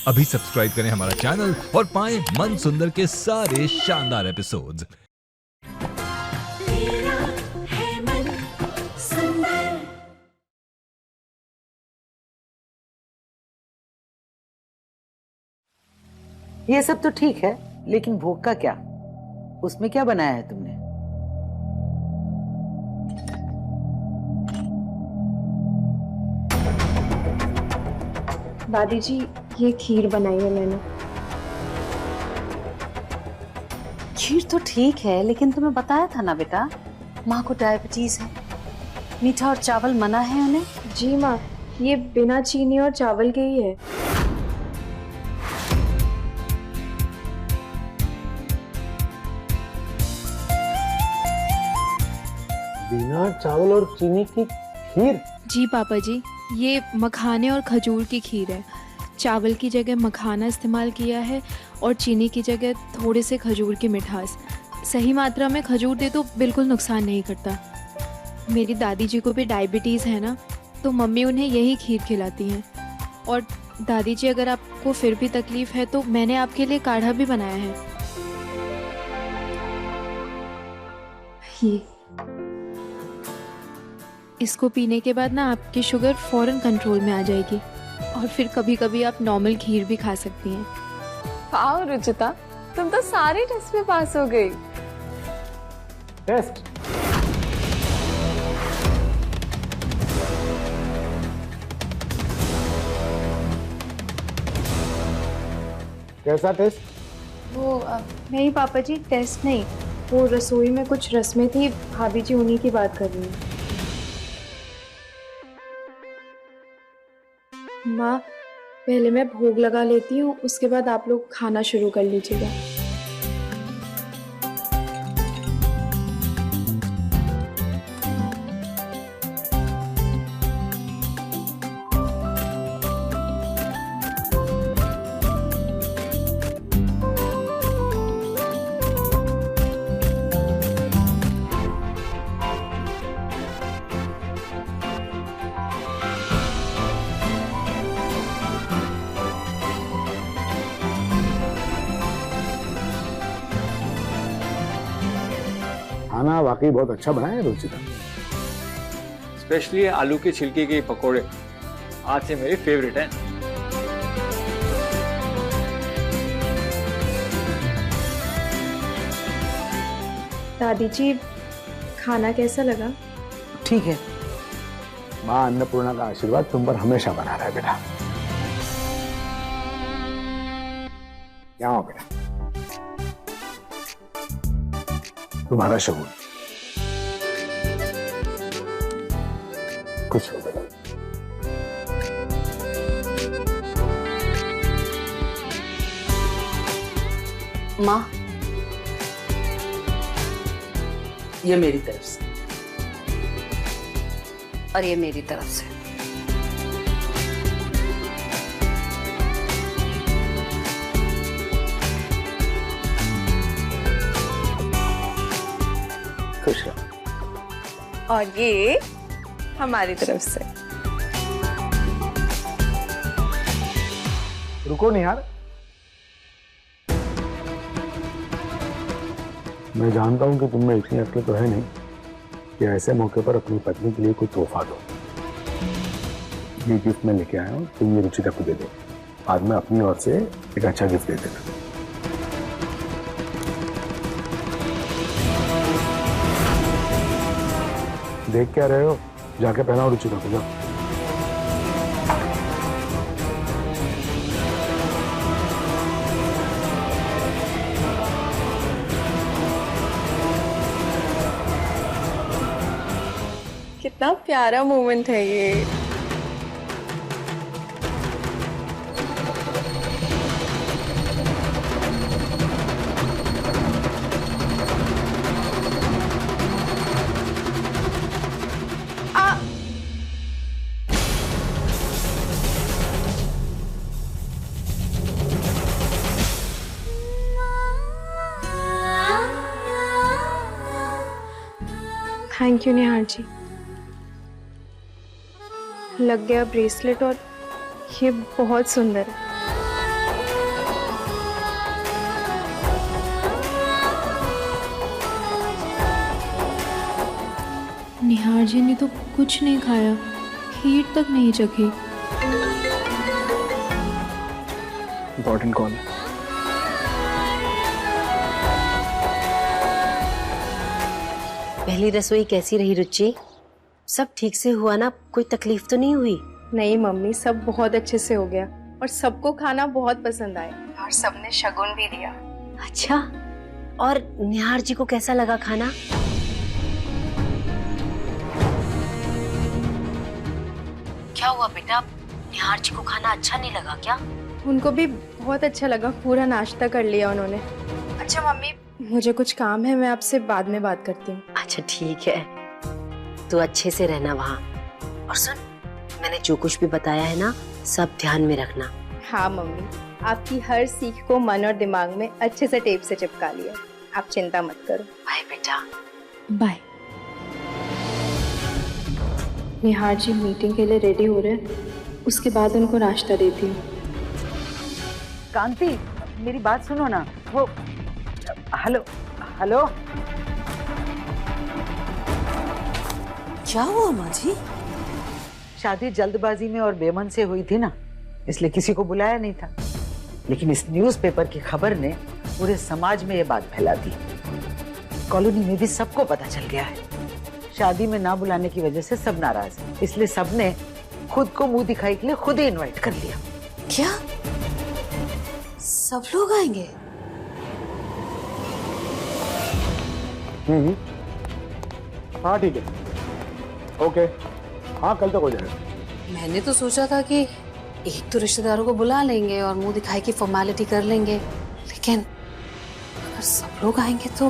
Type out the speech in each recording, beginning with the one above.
अभी सब्सक्राइब करें हमारा चैनल और पाएं मन सुंदर के सारे शानदार एपिसोड्स। ये सब तो ठीक है, लेकिन भोग का क्या? उसमें क्या बनाया है तुमने? दादी जी, ये खीर बनाई है मैंने। खीर तो ठीक है, लेकिन तुम्हें बताया था ना बेटा, माँ को डायबिटीज है, मीठा और चावल मना है उन्हें। जी माँ, ये बिना चीनी और चावल के ही है। बिना चावल और चीनी की खीर? जी पापा जी, ये मखाने और खजूर की खीर है। चावल की जगह मखाना इस्तेमाल किया है और चीनी की जगह थोड़े से खजूर की मिठास। सही मात्रा में खजूर दे तो बिल्कुल नुकसान नहीं करता। मेरी दादी जी को भी डायबिटीज़ है ना, तो मम्मी उन्हें यही खीर खिलाती हैं। और दादी जी, अगर आपको फिर भी तकलीफ़ है तो मैंने आपके लिए काढ़ा भी बनाया है। ये इसको पीने के बाद ना आपकी शुगर फ़ौरन कंट्रोल में आ जाएगी और फिर कभी कभी आप नॉर्मल खीर भी खा सकती हैं। वाह रुचिता, तुम तो सारे टेस्ट में पास हो गई। टेस्ट? कैसा टेस्ट? वो नहीं पापा जी, टेस्ट नहीं, वो रसोई में कुछ रस्में थी, भाभी जी उन्हीं की बात कर रही हैं। माँ, पहले मैं भोग लगा लेती हूँ, उसके बाद आप लोग खाना शुरू कर लीजिएगा। खाना वाकई बहुत अच्छा बना है रुचिता। स्पेशली आलू के छिलके के पकोड़े आज से मेरे फेवरेट हैं। दादी जी, खाना कैसा लगा? ठीक है। माँ अन्नपूर्णा का आशीर्वाद तुम पर हमेशा बना रहा है बेटा। यहाँ आओ बेटा, तुम्हारा शगुन। कुछ हो बेटा। माँ, ये मेरी तरफ से और ये मेरी तरफ से। खुश रहो। और ये हमारी तरफ से। रुको निहार, मैं जानता हूं कि तुम में इतनी अक्ल तो है नहीं कि ऐसे मौके पर अपनी पत्नी के लिए कोई तोहफा दो। ये गिफ्ट मैं लेके आया हूं, तुम ये रुचिता को दे दो। बाद में अपनी ओर से एक अच्छा गिफ्ट दे देना। देख क्या रहे हो? जाके पहनाओ रुचिता को, जाओ। कितना प्यारा मोमेंट है ये। थैंक यू निहार जी। लग गया ब्रेसलेट और ये बहुत सुंदर है। निहार जी ने तो कुछ नहीं खाया, खीर तक नहीं चखी। इम्पोर्टेंट कॉल है। पहली रसोई कैसी रही रुचि? सब ठीक से हुआ ना? कोई तकलीफ तो नहीं हुई? नहीं मम्मी, सब बहुत अच्छे से हो गया और सबको खाना बहुत पसंद आया और सबने शगुन भी दिया। अच्छा, और निहार जी को कैसा लगा खाना? क्या हुआ बेटा, निहार जी को खाना अच्छा नहीं लगा क्या? उनको भी बहुत अच्छा लगा, पूरा नाश्ता कर लिया उन्होंने। अच्छा मम्मी, मुझे कुछ काम है, मैं आपसे बाद में बात करती हूँ। अच्छा ठीक है, तू अच्छे से रहना वहाँ। और सुन, मैंने जो कुछ भी बताया है ना, सब ध्यान में रखना। हाँ मम्मी, आपकी हर सीख को मन और दिमाग में अच्छे से टेप से चिपका लिया, आप चिंता मत करो। बाय बेटा। बाय। निहार जी मीटिंग के लिए रेडी हो रहे हैं, उसके बाद उनको नाश्ता देती हूँ। कांति, मेरी बात सुनो ना। वो हेलो हेलो, क्या हुआ माँ जी? शादी जल्दबाजी में और बेमन से हुई थी ना, इसलिए किसी को बुलाया नहीं था। लेकिन इस न्यूज़पेपर की खबर ने पूरे समाज में ये बात फैला दी। कॉलोनी में भी सबको पता चल गया है। शादी में ना बुलाने की वजह से सब नाराज हैं, इसलिए सबने खुद को मुंह दिखाई के लिए खुद ही इनवाइट कर लिया। क्या सब लोग आएंगे? हाँ ठीक है, ओके, हाँ कल तक हो जाएगा। मैंने तो सोचा था कि एक तो रिश्तेदारों को बुला लेंगे और मुंह दिखाई की फॉर्मेलिटी कर लेंगे, लेकिन अगर सब लोग आएंगे तो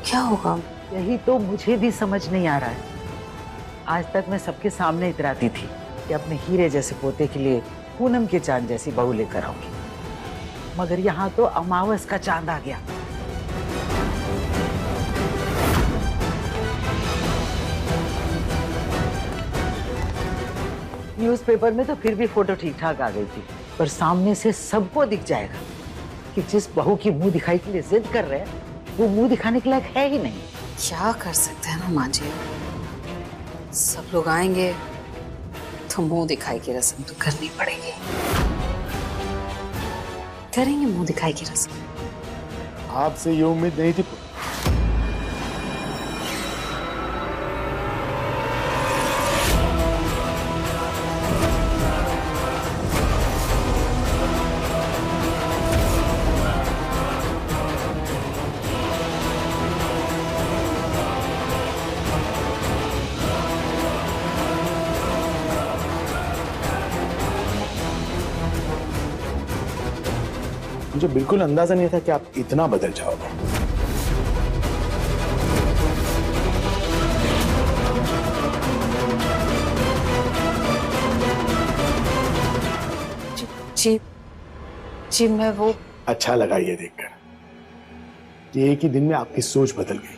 क्या होगा? यही तो मुझे भी समझ नहीं आ रहा है। आज तक मैं सबके सामने इतराती थी कि अपने हीरे जैसे पोते के लिए पूनम के चांद जैसी बहू लेकर आऊंगी, मगर यहाँ तो अमावस का चांद आ गया। न्यूज़पेपर में तो फिर भी फोटो ठीक ठाक आ गई थी, पर सामने से सबको दिख जाएगा कि जिस बहू की मुंह दिखाई के लिए जिद कर रहे हैं, वो मुंह दिखाने के लायक है ही नहीं। क्या कर सकते हैं ना माँ जी, सब लोग आएंगे तो मुंह दिखाई की रस्म तो करनी पड़ेगी। करेंगे मुंह दिखाई की रस्म। आपसे ये उम्मीद नहीं थी। मुझे बिल्कुल अंदाजा नहीं था कि आप इतना बदल जाओगे। जी जी, मैं वो अच्छा लगा ये देखकर कि एक ही दिन में आपकी सोच बदल गई।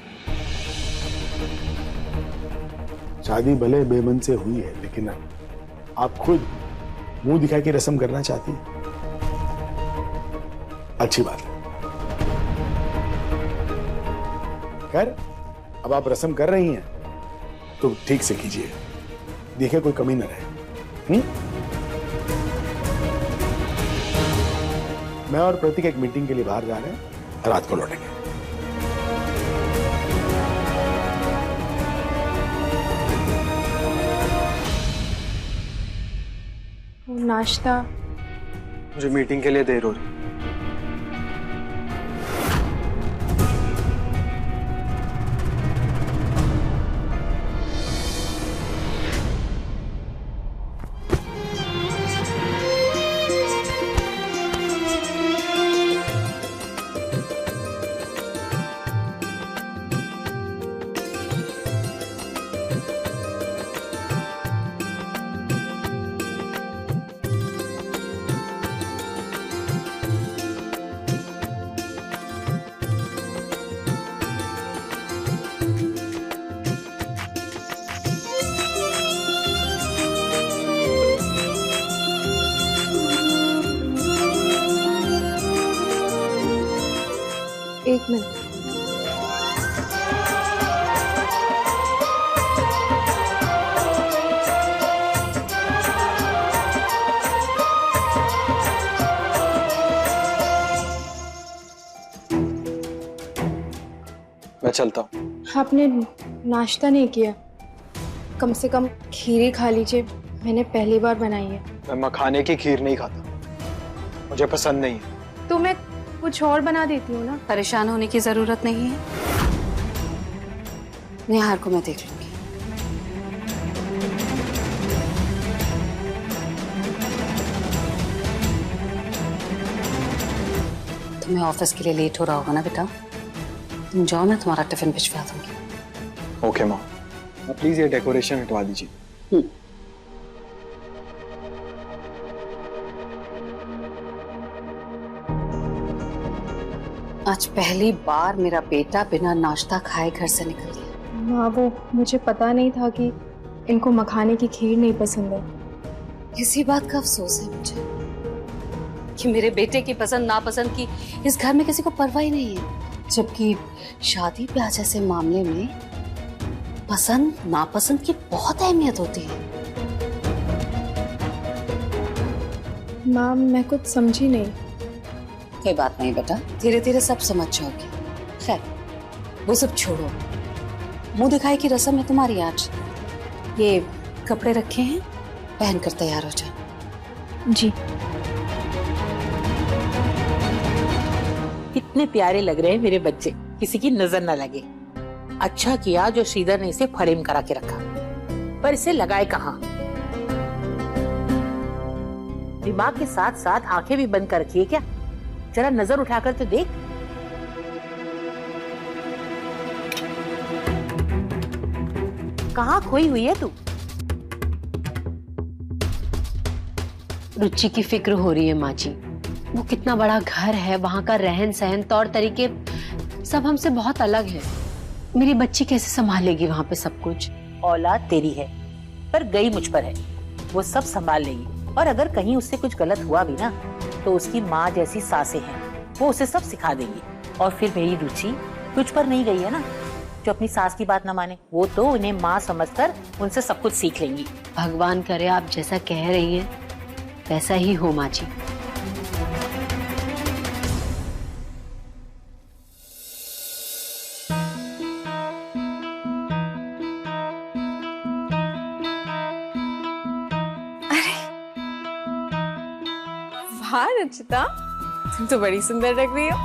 शादी भले बेमन से हुई है, लेकिन आप खुद मुंह दिखाई की रस्म करना चाहती हैं। अच्छी बात है। खैर, अब आप रस्म कर रही हैं तो ठीक से कीजिए, देखिए कोई कमी न रहे। मैं और प्रतीक एक मीटिंग के लिए बाहर जा रहे हैं, रात को लौटेंगे। नाश्ता, मुझे मीटिंग के लिए देर हो रही है। एक मिनट। मैं चलता हूँ। आपने नाश्ता नहीं किया? कम से कम खीर ही खा लीजिए, मैंने पहली बार बनाई है। मैं मखाने की खीर नहीं खाता, मुझे पसंद नहीं है। तो मैं कुछ और बना देती हूँ ना। परेशान होने की जरूरत नहीं है, निहार को मैं देख लूंगी। तुम्हें ऑफिस के लिए लेट हो रहा होगा ना बेटा, तुम जाओ, मैं तुम्हारा टिफिन भिजवा दूंगी। ओके माँ, प्लीज ये डेकोरेशन हटवा दीजिए। आज पहली बार मेरा बेटा बिना नाश्ता खाए घर से निकल गया। माँ, वो मुझे पता नहीं था कि इनको मखाने की खीर नहीं पसंद है। इसी बात का अफसोस है मुझे कि मेरे बेटे की पसंद नापसंद की इस घर में किसी को परवाह ही नहीं है, जबकि शादी ब्याह जैसे मामले में पसंद नापसंद की बहुत अहमियत होती है। माँ, मैं कुछ समझी नहीं। कोई बात नहीं बेटा, धीरे धीरे सब समझ जाओगे। खैर वो सब छोड़ो, मुंह दिखाई की रस्म है तुम्हारी आज। ये कपड़े रखे हैं, पहनकर तैयार हो जाओ। जी। कितने प्यारे लग रहे हैं मेरे बच्चे, किसी की नजर न लगे। अच्छा किया जो श्रीधर ने इसे फ्रेम करा के रखा, पर इसे लगाए कहाँ? दिमाग के साथ साथ आंखें भी बंद कर रखी है क्या? जरा नजर उठाकर तो देख। कहाँ खोई हुई है तू? रुचि की फिक्र हो रही है माँ जी। वो कितना बड़ा घर है, वहाँ का रहन सहन, तौर तरीके सब हमसे बहुत अलग है। मेरी बच्ची कैसे संभालेगी वहाँ पे सब कुछ? औलाद तेरी है, पर गई मुझ पर है। वो सब संभाल लेगी, और अगर कहीं उससे कुछ गलत हुआ भी ना, तो उसकी माँ जैसी सासें हैं, वो उसे सब सिखा देंगी। और फिर मेरी रुचि तुझ पर नहीं गई है ना, जो अपनी सास की बात न माने। वो तो उन्हें माँ समझकर उनसे सब कुछ सीख लेंगी। भगवान करे आप जैसा कह रही हैं वैसा ही हो माँ जी। वाह रुचिता, तुम तो बड़ी सुंदर लग रही हो।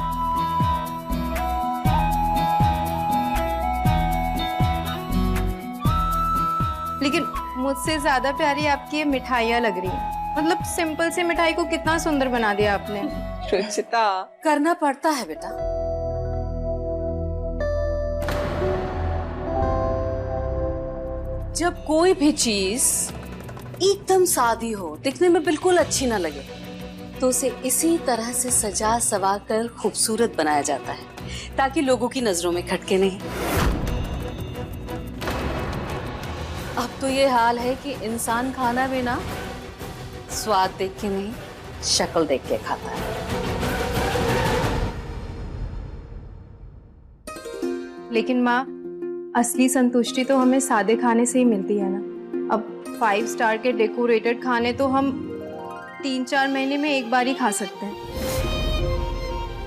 लेकिन मुझसे ज्यादा प्यारी आपकी ये मिठाइयाँ लग रही हैं। मतलब सिंपल से मिठाई को कितना सुंदर बना दिया आपने। रुचिता, करना पड़ता है बेटा। जब कोई भी चीज एकदम सादी हो, दिखने में बिल्कुल अच्छी ना लगे, तो उसे इसी तरह से सजा सवार कर खूबसूरत बनाया जाता है, ताकि लोगों की नजरों में खटके नहीं। अब तो ये हाल है कि इंसान खाना भी ना स्वाद देख के नहीं, शक्ल देख के खाता है। लेकिन माँ, असली संतुष्टि तो हमें सादे खाने से ही मिलती है ना। अब 5 स्टार के डेकोरेटेड खाने तो हम 3-4 महीने में एक बार ही खा सकते हैं,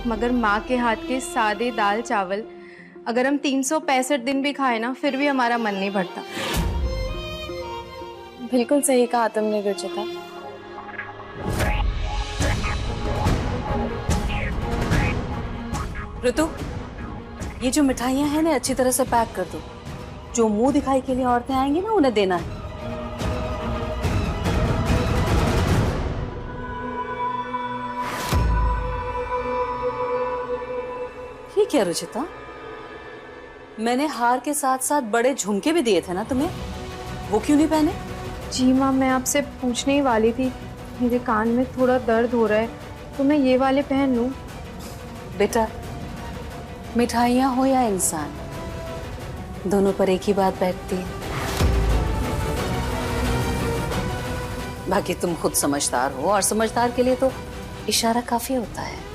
मगर माँ के हाथ के सादे दाल चावल अगर हम 365 दिन भी खाए ना, फिर भी हमारा मन नहीं भरता। बिल्कुल सही कहा तुमने रुचिता। ऋतु, ये जो मिठाइयाँ हैं ना, अच्छी तरह से पैक कर दो। जो मुंह दिखाई के लिए औरतें आएंगी ना, उन्हें देना है। ये क्या रुचिता, मैंने हार के साथ साथ बड़े झुमके भी दिए थे ना तुम्हें, वो क्यों नहीं पहने? जी माँ, मैं आपसे पूछने ही वाली थी, मेरे कान में थोड़ा दर्द हो रहा है, तो मैं ये वाले पहन लूं? बेटा, मिठाइयाँ हो या इंसान, दोनों पर एक ही बात बैठती है। बाकी तुम खुद समझदार हो, और समझदार के लिए तो इशारा काफी होता है।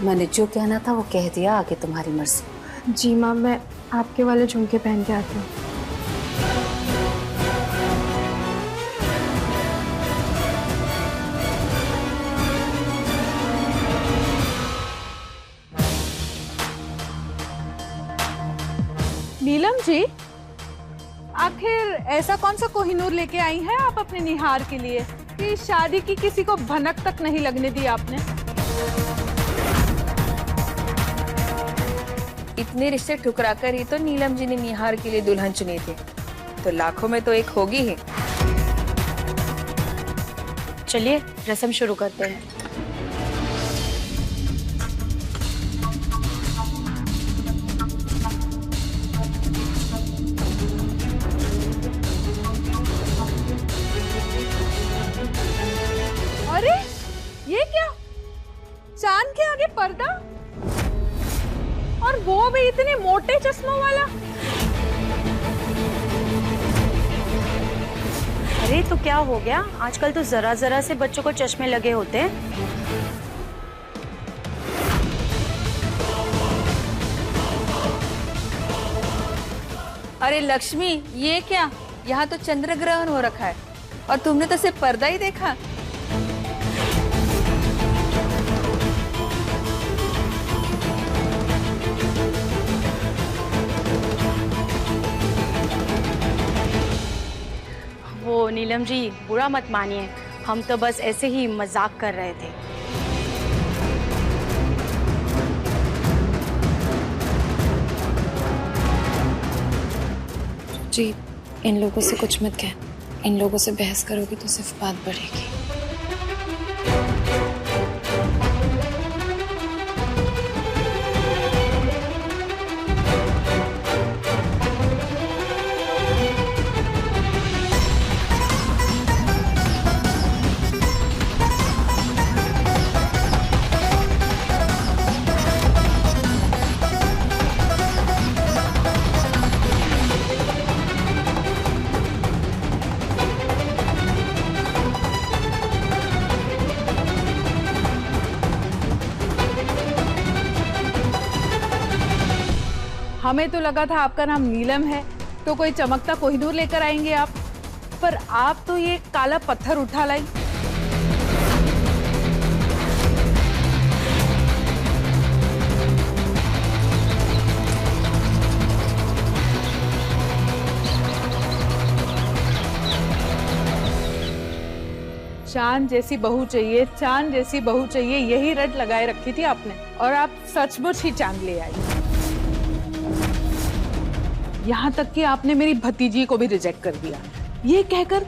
मैंने जो कहना था वो कह दिया, आगे तुम्हारी मर्जी। जी माँ, मैं आपके वाले झुमके पहन के आती हूँ। जी, आखिर ऐसा कौन सा कोहिनूर लेके आई हैं आप अपने निहार के लिए कि शादी की किसी को भनक तक नहीं लगने दी आपने? इतने रिश्ते ठुकरा कर ही तो नीलम जी ने निहार के लिए दुल्हन चुनी थी, तो लाखों में तो एक होगी ही। चलिए रस्म शुरू करते हैं। अरे ये क्या, चांद के आगे पर्दा, और वो भी इतने मोटे चश्मों वाला। अरे तो क्या हो गया, आजकल तो जरा जरा से बच्चों को चश्मे लगे होते हैं। अरे लक्ष्मी, ये क्या, यहाँ तो चंद्र ग्रहण हो रखा है और तुमने तो सिर्फ पर्दा ही देखा। वो नीलम जी, बुरा मत मानिए, हम तो बस ऐसे ही मजाक कर रहे थे। जी, इन लोगों से कुछ मत कह, इन लोगों से बहस करोगी तो सिर्फ बात बढ़ेगी। हमें तो लगा था आपका नाम नीलम है तो कोई चमकता कोहिनूर लेकर आएंगे आप, पर आप तो ये काला पत्थर उठा लाई। चांद जैसी बहू चाहिए, चांद जैसी बहू चाहिए, यही रट लगाए रखी थी आपने, और आप सचमुच ही चांद ले आई। यहाँ तक कि आपने मेरी भतीजी को भी रिजेक्ट कर दिया, ये कहकर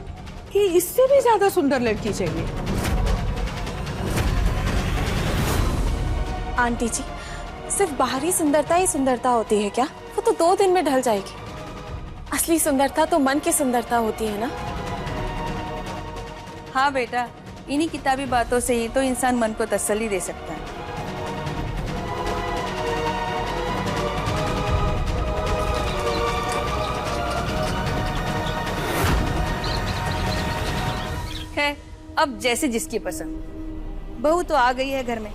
कि इससे भी ज्यादा सुंदर लड़की चाहिए। आंटी जी, सिर्फ बाहरी सुंदरता ही सुंदरता होती है क्या? वो तो 2 दिन में ढल जाएगी। असली सुंदरता तो मन की सुंदरता होती है ना। हाँ बेटा, इन्हीं किताबी बातों से ही तो इंसान मन को तसल्ली दे सकता है। अब जैसे जिसकी पसंद, बहू तो आ गई है घर में,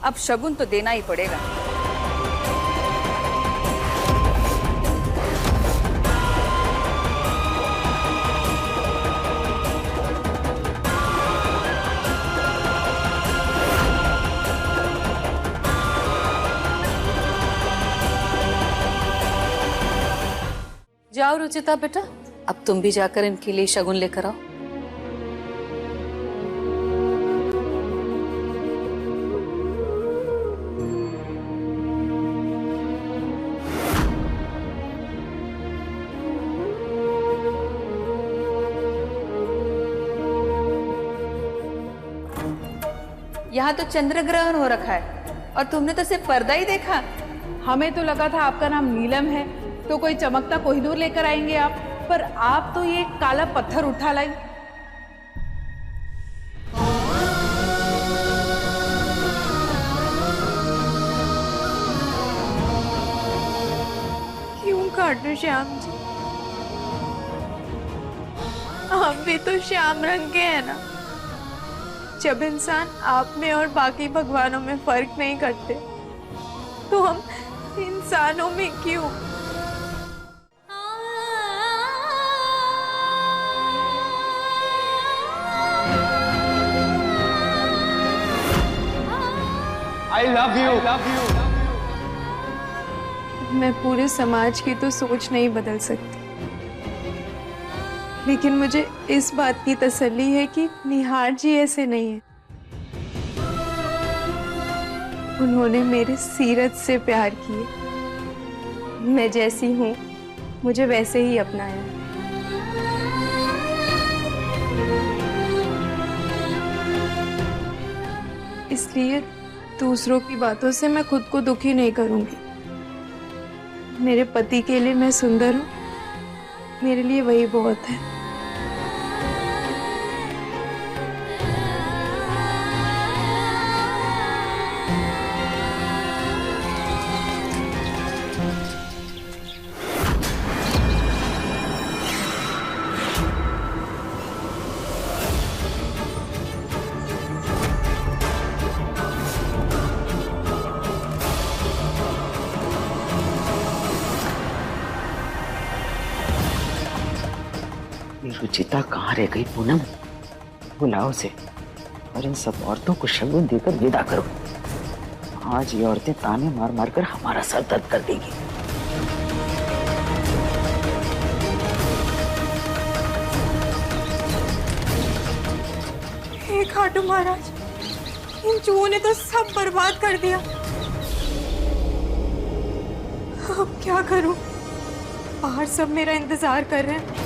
अब शगुन तो देना ही पड़ेगा। जाओ रुचिता बेटा, अब तुम भी जाकर इनके लिए शगुन लेकर आओ। यहाँ तो चंद्र ग्रहण हो रखा है और तुमने तो सिर्फ पर्दा ही देखा। हमें तो लगा था आपका नाम नीलम है तो कोई चमकता कोहिनूर लेकर आएंगे आप, पर आप तो ये काला पत्थर उठा लाई। क्यों काटो श्याम जी, हम भी तो श्याम रंग के हैं ना। जब इंसान आप में और बाकी भगवानों में फर्क नहीं करते तो हम इंसानों में क्यों? I love you. मैं पूरे समाज की तो सोच नहीं बदल सकती, लेकिन मुझे इस बात की तसल्ली है कि निहार जी ऐसे नहीं है। उन्होंने मेरे सीरत से प्यार किए। मैं जैसी हूँ मुझे वैसे ही अपनाया। इसलिए दूसरों की बातों से मैं खुद को दुखी नहीं करूंगी। मेरे पति के लिए मैं सुंदर हूँ, मेरे लिए वही बहुत है। रुचिता कहाँ रह गई पूनम? बुलाओ उसे और इन सब औरतों को शगुन देकर विदा करो। आज ये औरतें ताने मार मार कर हमारा सर दर्द कर देगी। हे खाटू महाराज, इन चूहों ने तो सब बर्बाद कर दिया। अब क्या करूं? बाहर सब मेरा इंतजार कर रहे हैं।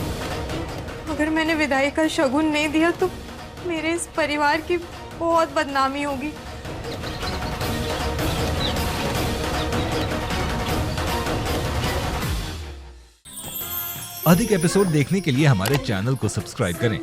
अगर मैंने विदाई का शगुन नहीं दिया तो मेरे इस परिवार की बहुत बदनामी होगी। अधिक एपिसोड देखने के लिए हमारे चैनल को सब्सक्राइब करें